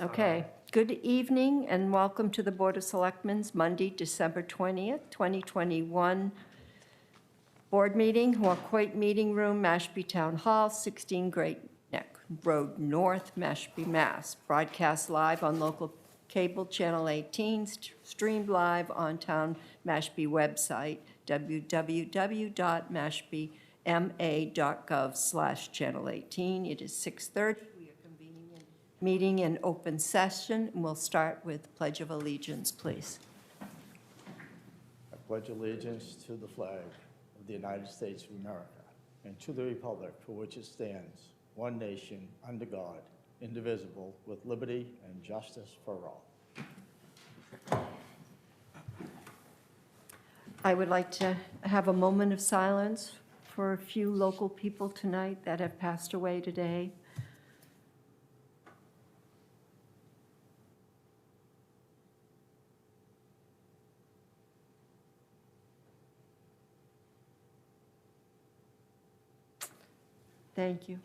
Okay, good evening and welcome to the Board of Selectmen's Monday, December 20th, 2021 Board Meeting, Wacoit Meeting Room, Mashpee Town Hall, 16 Great Neck Road North, Mashpee, Mass. Broadcast live on local cable channel 18, streamed live on Town Mashpee website, www.mashpeema.gov/channel18. It is 6:30. Meeting in open session, and we'll start with Pledge of Allegiance, please. I pledge allegiance to the flag of the United States of America and to the republic for which it stands, one nation, under God, indivisible, with liberty and justice for all. I would like to have a moment of silence for a few local people tonight that have passed away today. Thank you.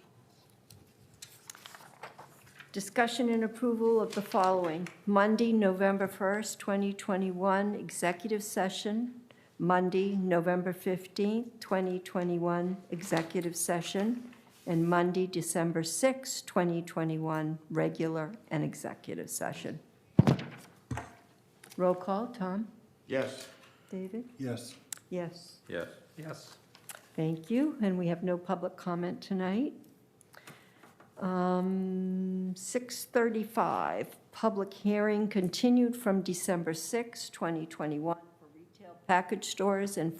Discussion and approval of the following: Monday, November 1st, 2021, executive session. Monday, November 15th, 2021, executive session. And Monday, December 6th, 2021, regular and executive session. Roll call, Tom? Yes. David? Yes. Yes. Yes. Yes. Thank you, and we have no public comment tonight. 6:35, public hearing continued from December 6, 2021 for retail package stores and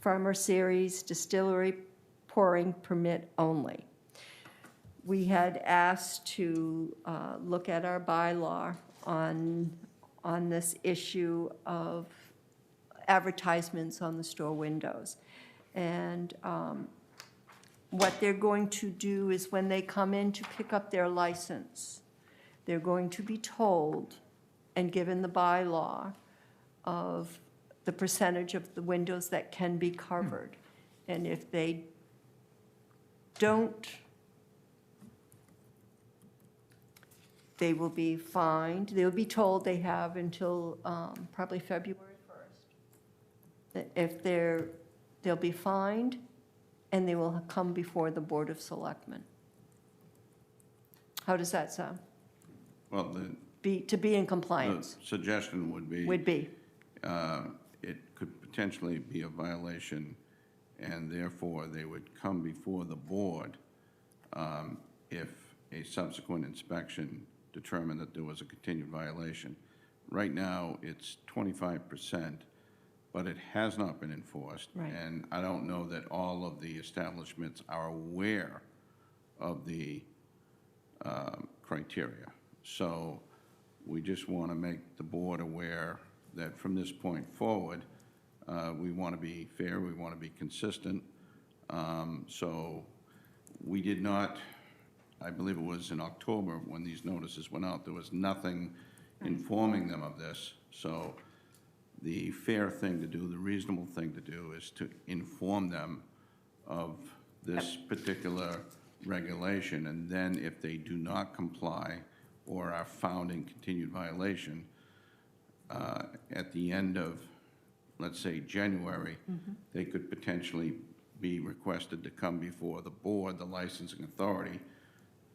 farmer series distillery pouring permit only. We had asked to look at our bylaw on this issue of advertisements on the store windows. And what they're going to do is when they come in to pick up their license, they're going to be told and given the bylaw of the percentage of the windows that can be covered. And if they don't, they will be fined. They'll be told they have until probably February 1st. If they'll be fined, and they will come before the Board of Selectmen. How does that sound? Well, To be in the compliance, suggestion would be. It could potentially be a violation, and therefore they would come before the board if a subsequent inspection determined that there was a continued violation. Right now, it's 25%. But it has not been enforced. Right. And I don't know that all of the establishments are aware of the criteria. So we just want to make the board aware that from this point forward, we want to be fair, we want to be consistent. So we did not, I believe it was in October when these notices went out, there was nothing informing them of this. So the fair thing to do, the reasonable thing to do is to inform them of this particular regulation, and then if they do not comply or are found in continued violation, at the end of, let's say, January, they could potentially be requested to come before the board, the licensing authority,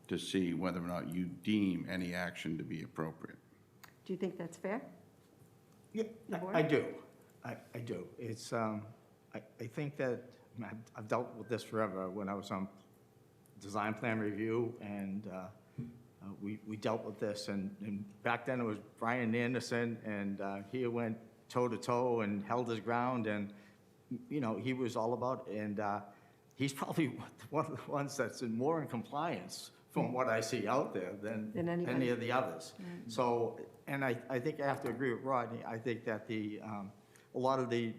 to see whether or not you deem any action to be appropriate. do you think that's fair? Yeah, The board? I do. I do. It's, I think that, I've dealt with this forever. When I was on design plan review, and we dealt with this, and back then it was Brian Anderson, and he went toe-to-toe and held his ground, and, you know, he was all about, and he's probably one of the ones that's more in compliance from what I see out there than any of the others. Mm-hmm. So, and I think I have to agree with Rodney. I think that a lot of the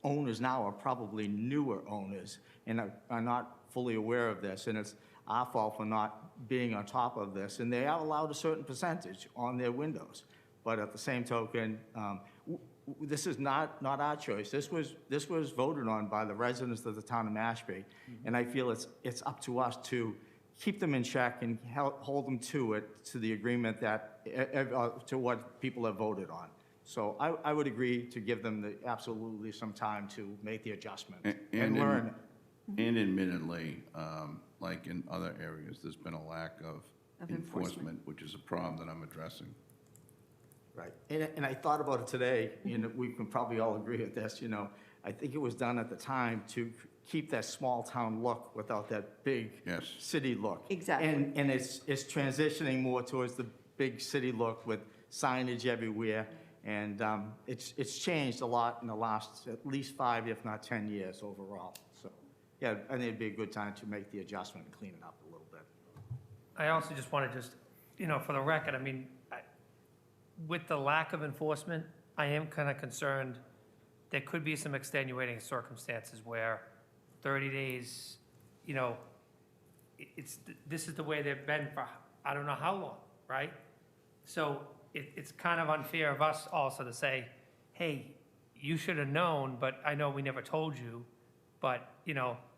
owners now are probably newer owners and are not fully aware of this, and it's our fault for not being on top of this. And they are allowed a certain percentage on their windows, but at the same token, this is not our choice. This was voted on by the residents of the town of Mashpee, and I feel it's up to us to keep them in check and hold them to it, to the agreement that, to what people have voted on. So I would agree to give them absolutely some time to make the adjustment and learn. And admittedly, like in other areas, there's been a lack of Of enforcement, which is a problem that I'm addressing. Right, and I thought about it today, and we can probably all agree with this, I think it was done at the time to keep that small-town look without that big Yes. city look. Exactly. And it's transitioning more towards the big city look with signage everywhere, and it's changed a lot in the last at least 5, if not 10 years overall. So, yeah, I think it'd be a good time to make the adjustment and clean it up a little bit. I also just want to just, for the record, I mean, with the lack of enforcement, I am kind of concerned there could be some extenuating circumstances where 30 days, this is the way they've been for I don't know how long, right? So it's kind of unfair of us also to say, hey, you should have known, but I know we never told you. But,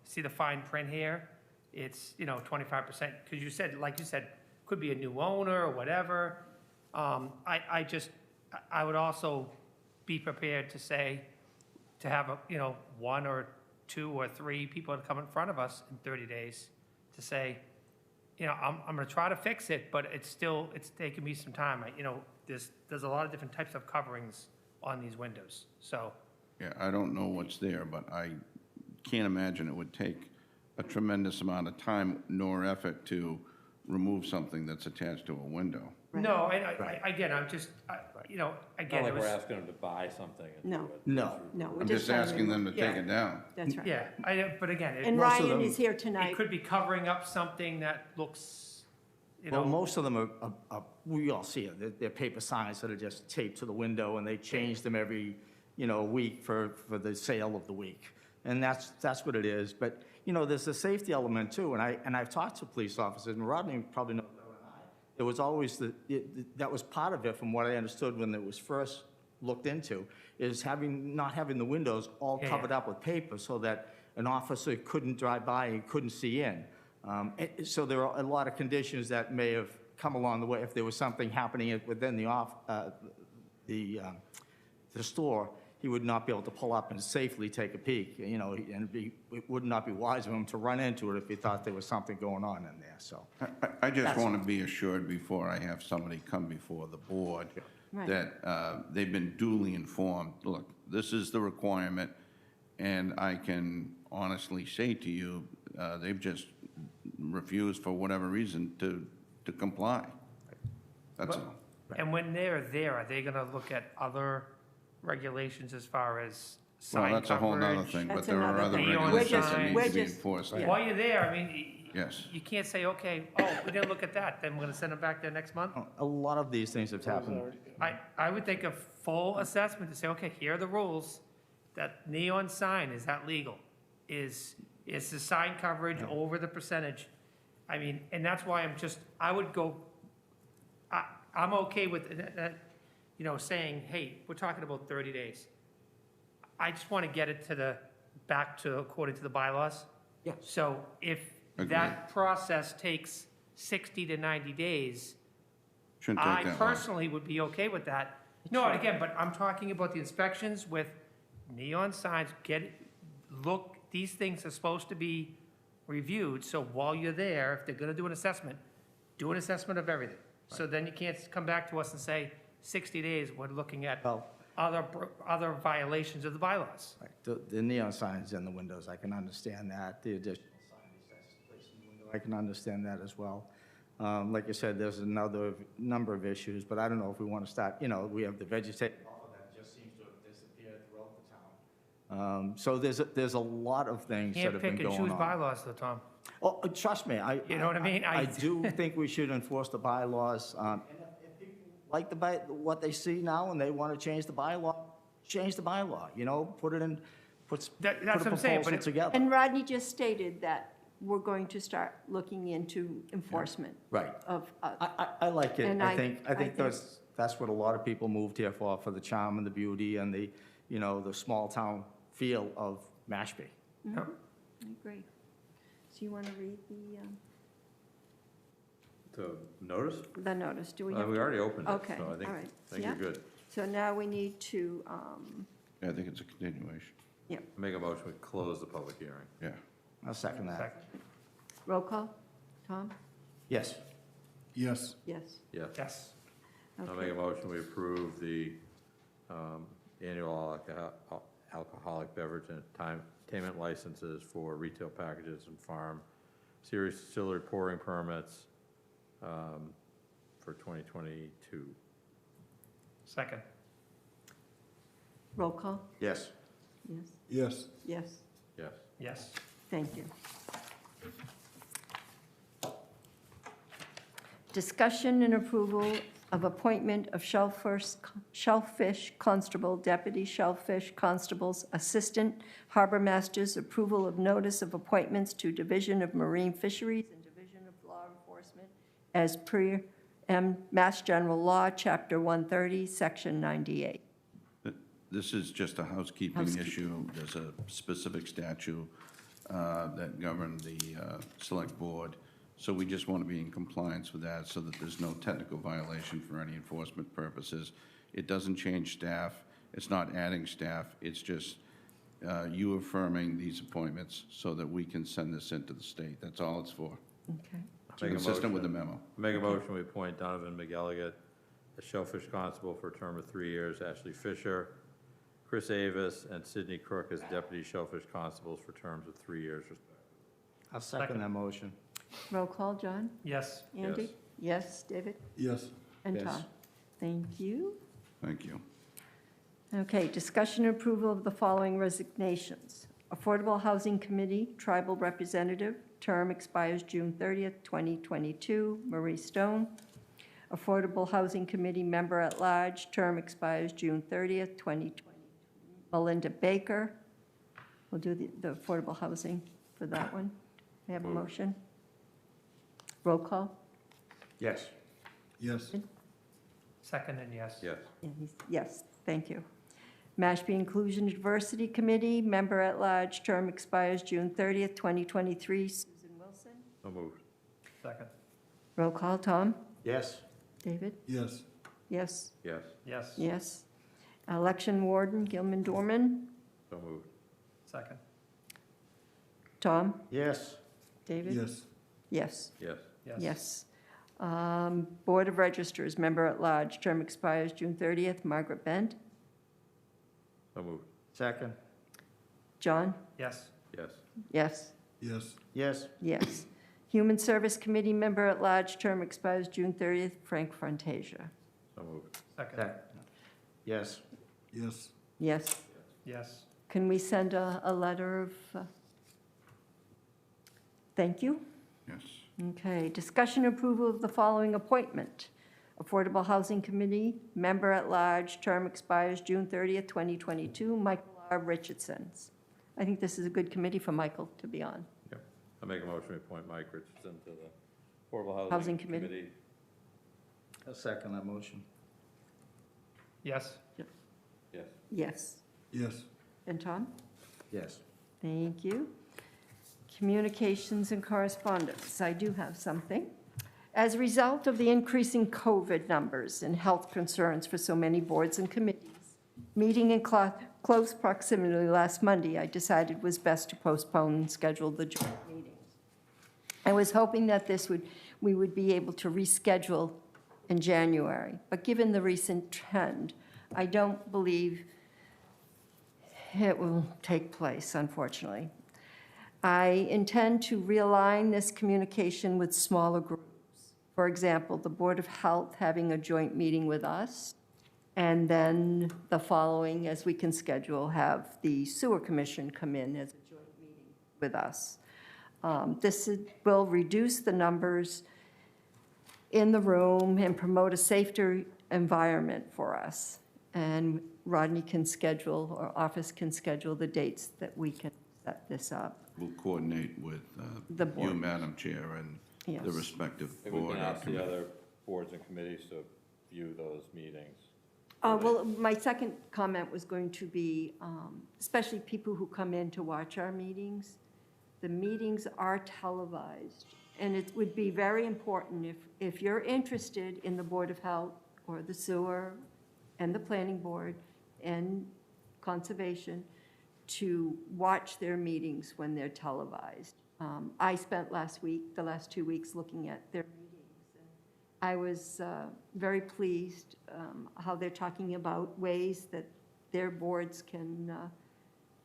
see the fine print here? It's, 25%, because you said, like you said, could be a new owner or whatever. I would also be prepared to say, to have, 1 or 2 or 3 people that come in front of us in 30 days to say, I'm going to try to fix it, but it's taking me some time. There's a lot of different types of coverings on these windows, so. Yeah, I don't know what's there, but I can't imagine it would take a tremendous amount of time nor effort to remove something that's attached to a window. No, Right. again, I'm just, again, Not it like we're was, asking them to buy something. and No. do it. No. No, we're I'm just just asking them to Yeah. take it down. That's right. yeah, but again, And Most of Ryan them- is here it tonight. could be covering up something that looks, Well, most of them are, we all see it, they're paper signs that are just taped to the window, and they change them every, week for the sale of the week. And that's what it is. But, there's a safety element too, and I've talked to police officers, and Rodney probably knows better than I. There was always that was part of it, from what I understood when it was first looked into, is not having the windows all Yeah, covered up with paper so that an officer couldn't drive by and couldn't see in. So there are a lot of conditions that may have come along the way. If there was something happening within the store, he would not be able to pull up and safely take a peek, and it would not be wise of him to run into it if he thought there was something going on in there, so. I just want to be assured before I have somebody come before the board Right. that they've been duly informed. Look, this is the requirement, and I can honestly say to you, they've just refused for whatever reason to comply. That's all. and when they're there, are they gonna look at other regulations as far as Well, sign that's a whole nother coverage? thing, but That's there are another other thing. regulations that need We're to be just- enforced. yeah. While you're there, I mean, Yes. you can't say, okay, we didn't look at that, then we're gonna send them back there next month. A lot of these things have happened. I would think a full assessment to say, okay, here are the rules. That neon sign, is that legal? Is the sign coverage over the percentage? I mean, and that's why I'm okay with, saying, hey, we're talking about 30 days. I just want to get it back to according to the bylaws. Yeah. So if that process takes 60 to 90 days, Shouldn't I take that long. personally would be okay with that. No, and again, but I'm talking about the inspections with neon signs, these things are supposed to be reviewed, so while you're there, if they're gonna do an assessment of everything. So then you can't come back to us and say, 60 days, we're looking at Well- other violations of the bylaws. Right. The neon signs in the windows, I can understand that. The additional signage that's placed in the window, I can understand that as well. Like you said, there's another number of issues, but I don't know if we want to start, we have the vegetative buffer that just seems to have disappeared throughout the town. So there's a lot of things that Can't have been pick and going choose on. bylaws though, Tom. Oh, trust me, You know what I mean? I do think we should enforce the bylaws. And if people like what they see now and they want to change the bylaw, change the bylaw, put it in, put That's a what I'm saying, but proposal it- together. And Rodney just stated that we're going to start looking into enforcement Right. of, I like it. And I I think think- that's what a lot of people moved here for the charm and the beauty and the small town feel of Mashpee. Yep. I agree. So you want to read the, To notice? the notice? Do we have We to? already opened it, Okay, so I think, all right. think Yeah. you're good. So now we need to, Yeah, I think it's a continuation, Make a motion, we close the public hearing. yeah. I'll second that. Second. roll call? Tom? Yes. Yes. Yes. Yes. Yes. I'll Okay. make a motion, we approve the annual alcoholic beverage and entertainment licenses for retail packages and farm series distillery pouring permits for 2022. Second. Roll call? Yes. Yes. Yes. Yes. Yes. Yes. Thank you. Discussion and approval of appointment of shellfish constable, deputy shellfish constables, assistant harbor masters, approval of notice of appointments to Division of Marine Fisheries and Division of Law Enforcement as per Mass General Law, Chapter 130, Section 98. This is just a housekeeping Housekeeping. issue. There's a specific statute that govern the select board. So we just want to be in compliance with that so that there's no technical violation for any enforcement purposes. It doesn't change staff. It's not adding staff. It's just you affirming these appointments so that we can send this into the state. That's all it's for. Okay. Make a Consistent with the motion. memo. Make a motion, we appoint Donovan McElligott as shellfish constable for a term of 3 years, Ashley Fisher, Chris Avis, and Sidney Crook as deputy shellfish constables for terms of 3 years respectively. I'll second that motion. Roll call, John? Yes. Andy? Yes. Yes, David? Yes. And Yes. Tom? Thank you. Thank you. Okay, discussion and approval of the following resignations. Affordable Housing Committee, Tribal Representative, term expires June 30th, 2022, Marie Stone. Affordable Housing Committee, Member at Large, term expires June 30th, 2020, Melinda Baker. We'll do the Affordable Housing for that one. May I have a Move. motion? Roll call? Yes. Yes. Second and yes. Yes. Yes, thank you. Mashpee Inclusion and Diversity Committee, Member at Large, term expires June 30th, 2023, Susan Wilson. So moved. Second. Roll call, Tom? Yes. David? Yes. Yes? Yes. Yes. Yes. Election Warden, Gilman Dorman. So moved. Second. Tom? Yes. David? Yes. Yes. Yes. Yes. Yes. Board of Registers, Member at Large, term expires June 30th, Margaret Bent. So moved. Second. John? Yes. Yes. Yes. Yes. Yes. Yes. Human Service Committee, Member at Large, term expires June 30th, Frank Frontasia. So moved. Second. Yes. Yes. Yes. Yes. Can we send a letter of thank you? Yes. Okay, discussion approval of the following appointment. Affordable Housing Committee, Member at Large, term expires June 30th, 2022, Michael R. Richardson. I think this is a good committee for Michael to be on. I make a motion, we appoint Mike Richardson to the Affordable Housing Housing Committee. Committee. I'll second that motion. Yes. Yes. Yes. Yes. And Tom? Yes. Thank you. Communications and correspondence. I do have something. As a result of the increasing COVID numbers and health concerns for so many boards and committees, meeting in close proximity last Monday, I decided was best to postpone and schedule the joint meetings. I was hoping that we would be able to reschedule in January, but given the recent trend, I don't believe it will take place, unfortunately. I intend to realign this communication with smaller groups. For example, the Board of Health having a joint meeting with us, and then the following, as we can schedule, have the Sewer Commission come in as a joint meeting with us. This will reduce the numbers in the room and promote a safer environment for us. And Rodney can schedule, or office can schedule the dates that we can set this up. We'll coordinate with The you, board. Madam Chair, and the Yes. respective Maybe we board. can or ask the committee. other boards and committees to view those meetings. Well, my second comment was going to be, especially people who come in to watch our meetings, the meetings are televised And it would be very important if you're interested in the Board of Health or the sewer and the planning board and conservation, to watch their meetings when they're televised. I spent the last 2 weeks looking at their meetings. And I was very pleased how they're talking about ways that their boards can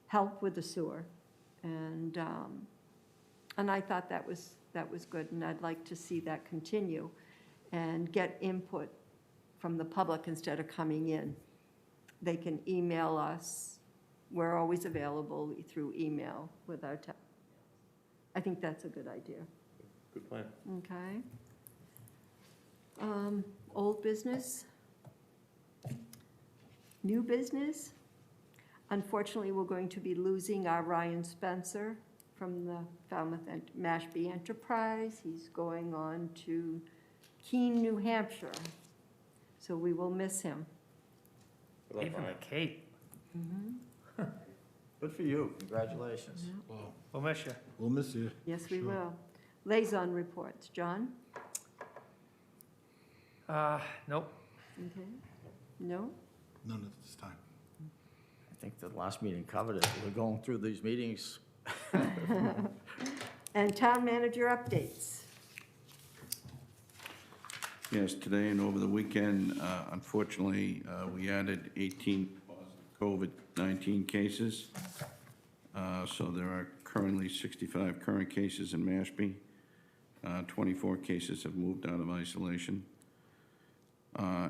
help with the sewer. And I thought that was good, and I'd like to see that continue and get input from the public instead of coming in. They can email us. We're always available through email with our town. I think that's a good idea. Good plan. Okay. Old business? New business? Unfortunately, we're going to be losing our Ryan Spencer from the Falmouth and Mashpee Enterprise. He's going on to Keene, New Hampshire. So we will miss him. Gave him a cape. Good for you, congratulations. We'll miss you. We'll miss you. Yes, we will. Liaison reports. John? Nope. Okay. No? None at this time. I think the last meeting covered it. We're going through these meetings. And town manager updates. Yes, today and over the weekend, unfortunately, we added 18 COVID-19 cases. So there are currently 65 current cases in Mashpee. 24 cases have moved out of isolation.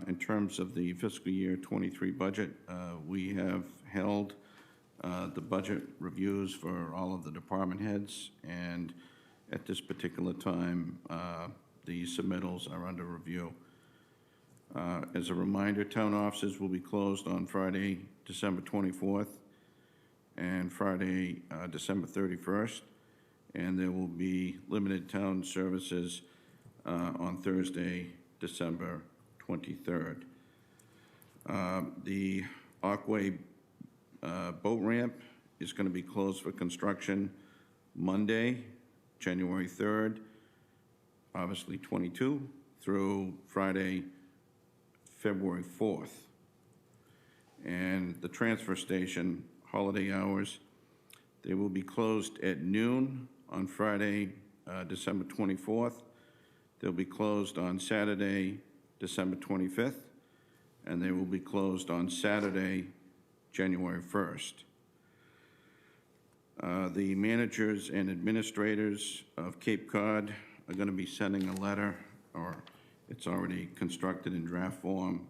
In terms of the fiscal year '23 budget, we have held the budget reviews for all of the department heads, and at this particular time, the submittals are under review. As a reminder, town offices will be closed on Friday, December 24th, and Friday, December 31st, and there will be limited town services on Thursday, December 23rd. The Aquay boat ramp is going to be closed for construction Monday, January 3rd, obviously 22, through Friday, February 4th. And the transfer station, holiday hours, they will be closed at noon on Friday, December 24th. They'll be closed on Saturday, December 25th, and they will be closed on Saturday, January 1st. The managers and administrators of Cape Cod are going to be sending a letter, or it's already constructed in draft form,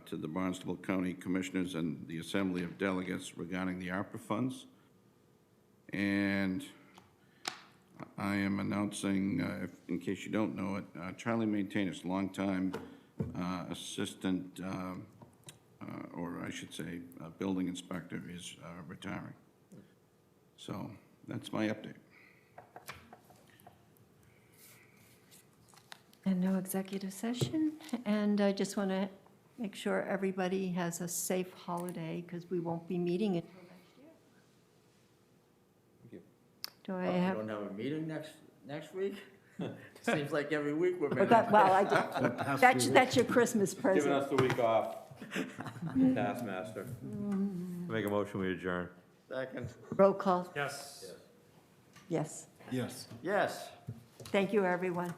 to the Barnstable County Commissioners and the Assembly of Delegates regarding the ARPA funds. And I am announcing, in case you don't know it, Charlie Maintainers, longtime assistant, or I should say, building inspector, is retiring. So that's my update. And no executive session. And I just want to make sure everybody has a safe holiday, because we won't be meeting until next year. Thank you. Do I We have? don't have a meeting next week? Seems like every week we're meeting. Well, that's your Christmas Giving present. us the week off. Taskmaster. Make a motion, we adjourn. Second. Roll call. Yes. Yes. Yes. Yes. Thank you, everyone.